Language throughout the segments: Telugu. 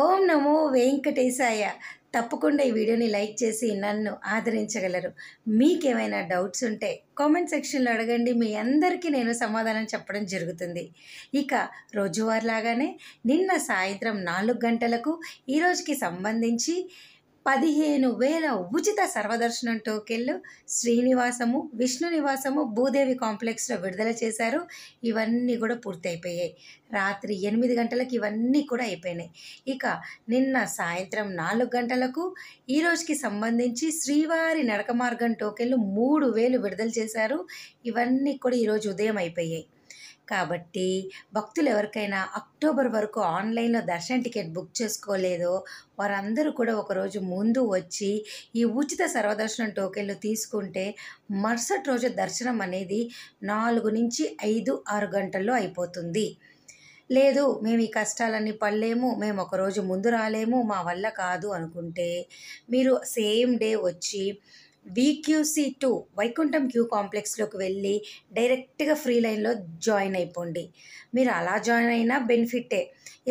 ఓం నమో వెంకటేశాయ. తప్పకుండా ఈ వీడియోని లైక్ చేసి నన్ను ఆదరించగలరు. మీకేమైనా డౌట్స్ ఉంటే కామెంట్ సెక్షన్లో అడగండి. మీ అందరికీ నేను సమాధానం చెప్పడం జరుగుతుంది. ఇక రోజువారీలాగానే నిన్న సాయంత్రం 4 గంటలకు ఈరోజుకి సంబంధించి 15,000 ఉచిత సర్వదర్శనం టోకెన్లు శ్రీనివాసము, విష్ణు నివాసము, భూదేవి కాంప్లెక్స్లో విడుదల చేశారు. ఇవన్నీ కూడా పూర్తయిపోయాయి. రాత్రి 8 గంటలకు ఇవన్నీ కూడా అయిపోయినాయి. ఇక నిన్న సాయంత్రం 4 గంటలకు ఈరోజుకి సంబంధించి శ్రీవారి నడక మార్గం టోకెన్లు 3,000 విడుదల చేశారు. ఇవన్నీ కూడా ఈరోజు ఉదయం అయిపోయాయి. కాబట్టి భక్తులు ఎవరికైనా అక్టోబర్ వరకు ఆన్లైన్లో దర్శన టికెట్ బుక్ చేసుకోలేదో వారందరూ కూడా ఒకరోజు ముందు వచ్చి ఈ ఉచిత సర్వదర్శనం టోకెన్లు తీసుకుంటే మరుసటి రోజు దర్శనం అనేది 4 నుంచి 5-6 గంటల్లో అయిపోతుంది. లేదు మేము ఈ కష్టాలన్నీ పడలేము, మేము ఒకరోజు ముందు రాలేము, మా వల్ల కాదు అనుకుంటే మీరు సేమ్ డే వచ్చి VQC2 వైకుంఠం క్యూ కాంప్లెక్స్లోకి వెళ్ళి డైరెక్ట్గా ఫ్రీ లైన్లో జాయిన్ అయిపోండి. మీరు అలా జాయిన్ అయినా బెనిఫిటే.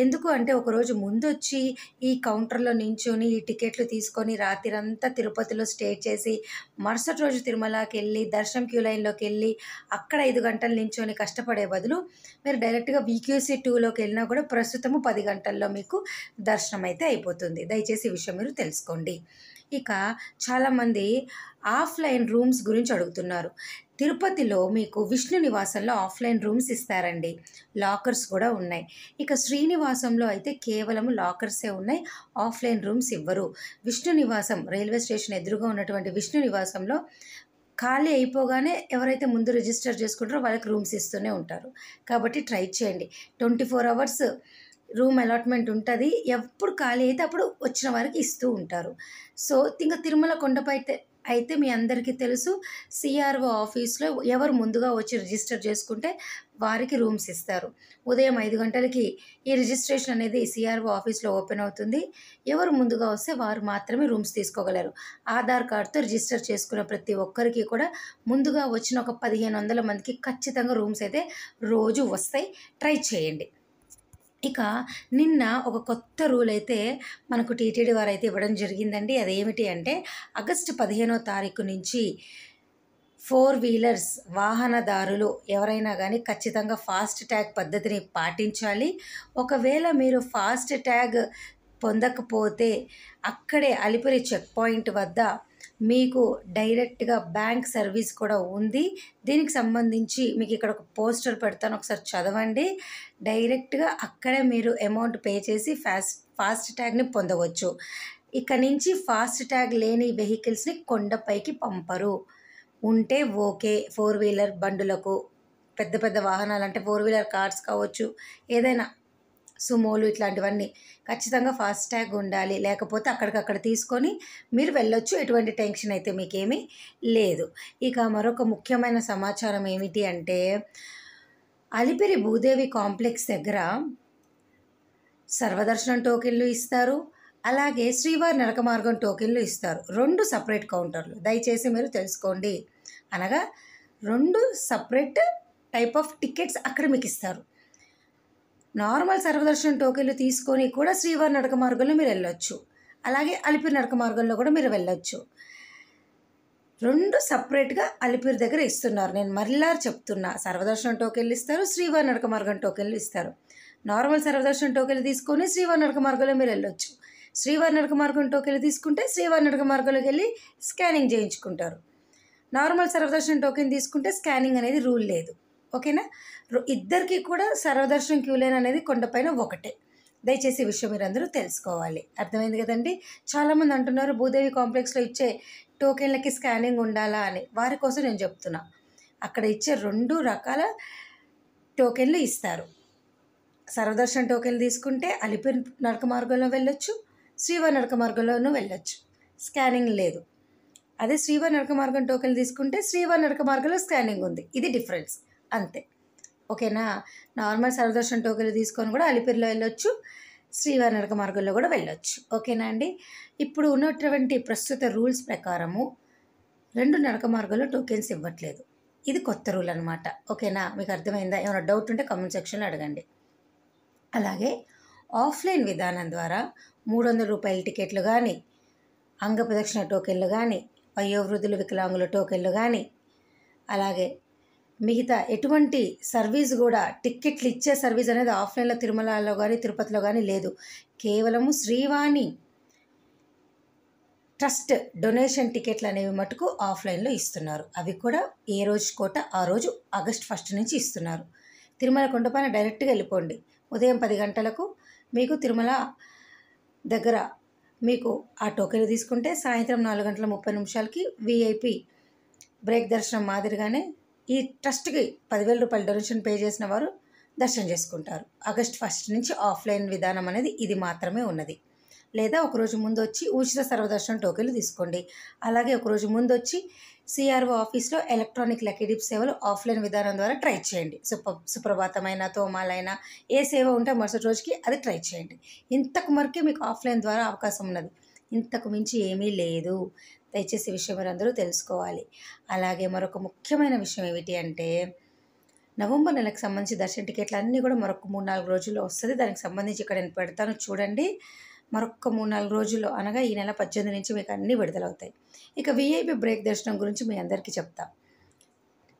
ఎందుకు అంటే ఒకరోజు ముందు వచ్చి ఈ కౌంటర్లో నించొని ఈ టికెట్లు తీసుకొని రాత్రంతా తిరుపతిలో స్టే చేసి మరుసటి రోజు తిరుమలకి వెళ్ళి దర్శనం క్యూ లైన్లోకి వెళ్ళి అక్కడ 5 గంటలు నించొని కష్టపడే బదులు మీరు డైరెక్ట్గా VQC2లోకి వెళ్ళినా కూడా ప్రస్తుతము 10 గంటల్లో మీకు దర్శనం అయితే అయిపోతుంది. దయచేసి ఈ విషయం మీరు తెలుసుకోండి. ఇక చాలామంది ఆఫ్లైన్ రూమ్స్ గురించి అడుగుతున్నారు. తిరుపతిలో మీకు విష్ణు నివాసంలో ఆఫ్లైన్ రూమ్స్ ఇస్తారండి. లాకర్స్ కూడా ఉన్నాయి. ఇక శ్రీనివాసంలో అయితే కేవలం లాకర్సే ఉన్నాయి, ఆఫ్లైన్ రూమ్స్ ఇవ్వరు. విష్ణు నివాసం రైల్వే స్టేషన్ ఎదురుగా ఉన్నటువంటి విష్ణు నివాసంలో ఖాళీ అయిపోగానే ఎవరైతే ముందు రిజిస్టర్ చేసుకుంటారో వాళ్ళకి రూమ్స్ ఇస్తూనే ఉంటారు. కాబట్టి ట్రై చేయండి. 24 అవర్స్ రూమ్ అలాట్మెంట్ ఉంటుంది. ఎప్పుడు ఖాళీ అయితే అప్పుడు వచ్చిన వారికి ఇస్తూ ఉంటారు. సో ఇంకా తిరుమల కొండపై అయితే మీ అందరికీ తెలుసు, CRO ఆఫీస్లో ఎవరు ముందుగా వచ్చి రిజిస్టర్ చేసుకుంటే వారికి రూమ్స్ ఇస్తారు. ఉదయం 5 గంటలకి ఈ రిజిస్ట్రేషన్ అనేది CRO ఆఫీస్లో ఓపెన్ అవుతుంది. ఎవరు ముందుగా వస్తే వారు మాత్రమే రూమ్స్ తీసుకోగలరు. ఆధార్ కార్డ్తో రిజిస్టర్ చేసుకున్న ప్రతి ఒక్కరికి కూడా ముందుగా వచ్చిన ఒక 1,500 మందికి ఖచ్చితంగా రూమ్స్ అయితే రోజు వస్తాయి. ట్రై చేయండి. ఇక నిన్న ఒక కొత్త రూల్ అయితే మనకు టీటీడీ వారు అయితే ఇవ్వడం జరిగిందండి. అదేమిటి అంటే ఆగస్టు 15వ తారీఖు నుంచి 4 వీలర్స్ వాహనదారులు ఎవరైనా కానీ ఖచ్చితంగా ఫాస్ట్ ట్యాగ్ పద్ధతిని పాటించాలి. ఒకవేళ మీరు ఫాస్ట్ ట్యాగ్ పొందకపోతే అక్కడే అలిపిరి చెక్ పాయింట్ వద్ద మీకు డైరెక్ట్గా బ్యాంక్ సర్వీస్ కూడా ఉంది. దీనికి సంబంధించి మీకు ఇక్కడ ఒక పోస్టర్ పెడతాను, ఒకసారి చదవండి. డైరెక్ట్గా అక్కడే మీరు అమౌంట్ పే చేసి ఫాస్ట్ ట్యాగ్ని పొందవచ్చు. ఇక్కడ నుంచి ఫాస్ట్ ట్యాగ్ లేని వెహికల్స్ని కొండపైకి పంపరు. ఉంటే ఓకే. 4 వీలర్ బండులకు పెద్ద పెద్ద వాహనాలు అంటే 4 వీలర్ కార్స్ కావచ్చు, ఏదైనా సుమోలు ఇట్లాంటివన్నీ ఖచ్చితంగా ఫాస్ట్ ట్యాగ్ ఉండాలి. లేకపోతే అక్కడికక్కడ తీసుకొని మీరు వెళ్ళొచ్చు. ఎటువంటి టెన్షన్ అయితే మీకేమీ లేదు. ఇక మరొక ముఖ్యమైన సమాచారం ఏమిటి అంటే అలిపిరి భూదేవి కాంప్లెక్స్ దగ్గర సర్వదర్శనం టోకెన్లు ఇస్తారు, అలాగే శ్రీవారి నడక మార్గం టోకెన్లు ఇస్తారు. 2 సపరేట్ కౌంటర్లు. దయచేసి మీరు తెలుసుకోండి. అనగా 2 సపరేట్ టైప్ ఆఫ్ టికెట్స్ అక్కడ మీకు ఇస్తారు. నార్మల్ సర్వదర్శనం టోకెన్లు తీసుకొని కూడా శ్రీవారి నడక మార్గంలో మీరు వెళ్ళొచ్చు. అలాగే అలిపిరి నడక మార్గంలో కూడా మీరు వెళ్ళొచ్చు. 2 సపరేట్గా అలిపిరి దగ్గర ఇస్తున్నారు. నేను మరలా చెప్తున్నా, సర్వదర్శనం టోకెన్లు ఇస్తారు, శ్రీవారి నడక మార్గం టోకెన్లు ఇస్తారు. నార్మల్ సర్వదర్శనం టోకెన్లు తీసుకొని శ్రీవారి నడక మార్గంలో మీరు వెళ్ళొచ్చు. శ్రీవారి నడక మార్గం టోకెన్లు తీసుకుంటే శ్రీవారి నడక మార్గంలోకి వెళ్ళి స్కానింగ్ చేయించుకుంటారు. నార్మల్ సర్వదర్శనం టోకెన్ తీసుకుంటే స్కానింగ్ అనేది రూల్ లేదు. ఓకేనా? ఇద్దరికి కూడా సర్వదర్శనం క్యూ లైన్ అనేది కొండపైన ఒకటే. దయచేసి ఈ విషయం మీరు అందరూ తెలుసుకోవాలి. అర్థమైంది కదండి? చాలామంది అంటున్నారు భూదేవి కాంప్లెక్స్లో ఇచ్చే టోకెన్లకి స్కానింగ్ ఉండాలా అని. వారి కోసం నేను చెప్తున్నా, అక్కడ ఇచ్చే 2 రకాల టోకెన్లు ఇస్తారు. సర్వదర్శనం టోకెన్లు తీసుకుంటే అలిపిరి నడక మార్గంలో వెళ్ళొచ్చు, శ్రీవారి నడక మార్గంలోనూ వెళ్ళొచ్చు. స్కానింగ్ లేదు. అదే శ్రీవారి నడక మార్గం టోకెన్లు తీసుకుంటే శ్రీవారి నడక మార్గంలో స్కానింగ్ ఉంది. ఇది డిఫరెన్స్ అంతే. ఓకేనా? నార్మల్ సర్వదర్శనం టోకెన్లు తీసుకొని కూడా అలిపిరిలో వెళ్ళొచ్చు, శ్రీవారి నడక మార్గంలో కూడా వెళ్ళొచ్చు. ఓకేనా అండి? ఇప్పుడు ఉన్నటువంటి ప్రస్తుత రూల్స్ ప్రకారము 2 నడక మార్గంలో టోకెన్స్ ఇవ్వట్లేదు. ఇది కొత్త రూల్ అనమాట. ఓకేనా? మీకు అర్థమైందా? ఏమైనా డౌట్ ఉంటే కామెంట్ సెక్షన్లో అడగండి. అలాగే ఆఫ్లైన్ విధానం ద్వారా 300 రూపాయల టికెట్లు కానీ, అంగప్రదక్షిణ టోకెన్లు కానీ, వయోవృద్ధులు వికలాంగుల టోకెన్లు కానీ, అలాగే మిగతా ఎటువంటి సర్వీస్ కూడా టిక్కెట్లు ఇచ్చే సర్వీస్ అనేది ఆఫ్లైన్లో తిరుమలలో కానీ తిరుపతిలో కానీ లేదు. కేవలము శ్రీవాణి ట్రస్ట్ డొనేషన్ టికెట్లు అనేవి మటుకు ఆఫ్లైన్లో ఇస్తున్నారు. అవి కూడా ఏ రోజు కోట ఆ రోజు ఆగస్ట్ 1 నుంచి ఇస్తున్నారు. తిరుమల కొండపైన డైరెక్ట్గా వెళ్ళిపోండి. ఉదయం 10 గంటలకు మీకు తిరుమల దగ్గర మీకు ఆ టోకెన్ తీసుకుంటే సాయంత్రం 4:30 విఐపి బ్రేక్ దర్శనం మాదిరిగానే ఈ ట్రస్ట్కి 10,000 రూపాయలు డొనేషన్ పే చేసిన వారు దర్శనం చేసుకుంటారు. ఆగస్ట్ 1 నుంచి ఆఫ్లైన్ విధానం అనేది ఇది మాత్రమే ఉన్నది. లేదా ఒకరోజు ముందు వచ్చి ఉచిత సర్వదర్శనం టోకెన్లు తీసుకోండి. అలాగే ఒకరోజు ముందు వచ్చి సిఆర్ఓ ఆఫీస్లో ఎలక్ట్రానిక్ లక్కీ డిప్ సేవలు ఆఫ్లైన్ విధానం ద్వారా ట్రై చేయండి. సుప్రభాతమైన తోమాలైనా ఏ సేవ ఉంటే మరుసటి రోజుకి అది ట్రై చేయండి. ఇంతకు మరకే మీకు ఆఫ్లైన్ ద్వారా అవకాశం ఉన్నది. ఇంతకు మించి ఏమీ లేదు. దయచేసి ఈ విషయం మీరందరూ తెలుసుకోవాలి. అలాగే మరొక ముఖ్యమైన విషయం ఏమిటి అంటే, నవంబర్ నెలకు సంబంధించి దర్శన టికెట్లు అన్నీ కూడా మరొక 3-4 రోజుల్లో వస్తుంది. దానికి సంబంధించి ఇక్కడ నేను పెడతాను చూడండి. మరొక 3-4 రోజుల్లో అనగా ఈ నెల 18 నుంచి మీకు అన్నీ విడుదలవుతాయి. ఇక విఐపి బ్రేక్ దర్శనం గురించి మీ అందరికీ చెప్తా.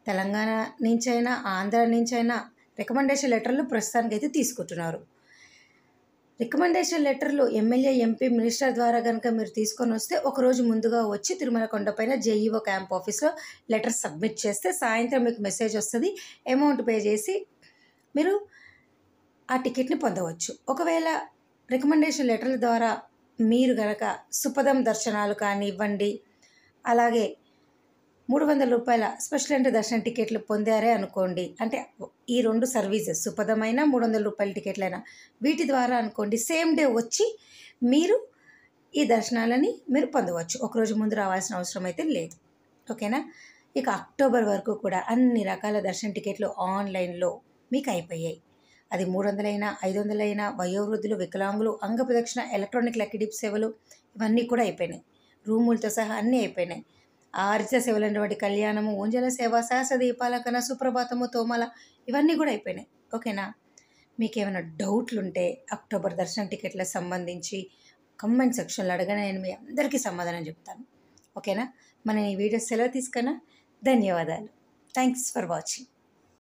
తెలంగాణ నుంచైనా ఆంధ్ర నుంచైనా రికమెండేషన్ లెటర్లు ప్రస్తుతానికైతే తీసుకుంటున్నారు. రికమెండేషన్ లెటర్లు ఎమ్మెల్యే, ఎంపీ, మినిస్టర్ ద్వారా కనుక మీరు తీసుకొని వస్తే ఒకరోజు ముందుగా వచ్చి తిరుమల కొండపైన జేఈఓ క్యాంప్ ఆఫీస్లో లెటర్ సబ్మిట్ చేస్తే సాయంత్రం మీకు మెసేజ్ వస్తుంది. అమౌంట్ పే చేసి మీరు ఆ టికెట్ని పొందవచ్చు. ఒకవేళ రికమెండేషన్ లెటర్ల ద్వారా మీరు కనుక సుపదం దర్శనాలు కానివ్వండి, అలాగే 300 రూపాయల స్పెషల్ ఎంట్రీ దర్శన టికెట్లు పొందారే అనుకోండి, అంటే ఈ 2 సర్వీసెస్ సుపదమైన 300 రూపాయల టికెట్లైనా వీటి ద్వారా అనుకోండి, సేమ్ డే వచ్చి మీరు ఈ దర్శనాలని మీరు పొందవచ్చు. ఒకరోజు ముందు రావాల్సిన అవసరం అయితే లేదు. ఓకేనా? ఇక అక్టోబర్ వరకు కూడా అన్ని రకాల దర్శన టికెట్లు ఆన్లైన్లో మీకు అయిపోయాయి. అది 300 అయినా 500 అయినా వయోవృద్ధులు వికలాంగులు అంగప్రదక్షిణ ఎలక్ట్రానిక్ లక్కీ డిప్ సేవలు ఇవన్నీ కూడా అయిపోయినాయి. రూములతో సహా అన్నీ అయిపోయినాయి. ఆర్జిత సేవలైనటువంటి కళ్యాణము, ఊంజల సేవ, సహస్ర దీపాలకన, సుప్రభాతము, తోమాల ఇవన్నీ కూడా అయిపోయినాయి. ఓకేనా? మీకు ఏమైనా డౌట్లు ఉంటే అక్టోబర్ దర్శనం టికెట్లకు సంబంధించి కమెంట్ సెక్షన్లో అడగని నేను మీ అందరికీ సమాధానం చెప్తాను. ఓకేనా? మనం ఈ వీడియో సెలవు తీసుకున్నా. ధన్యవాదాలు. Thanks for watching.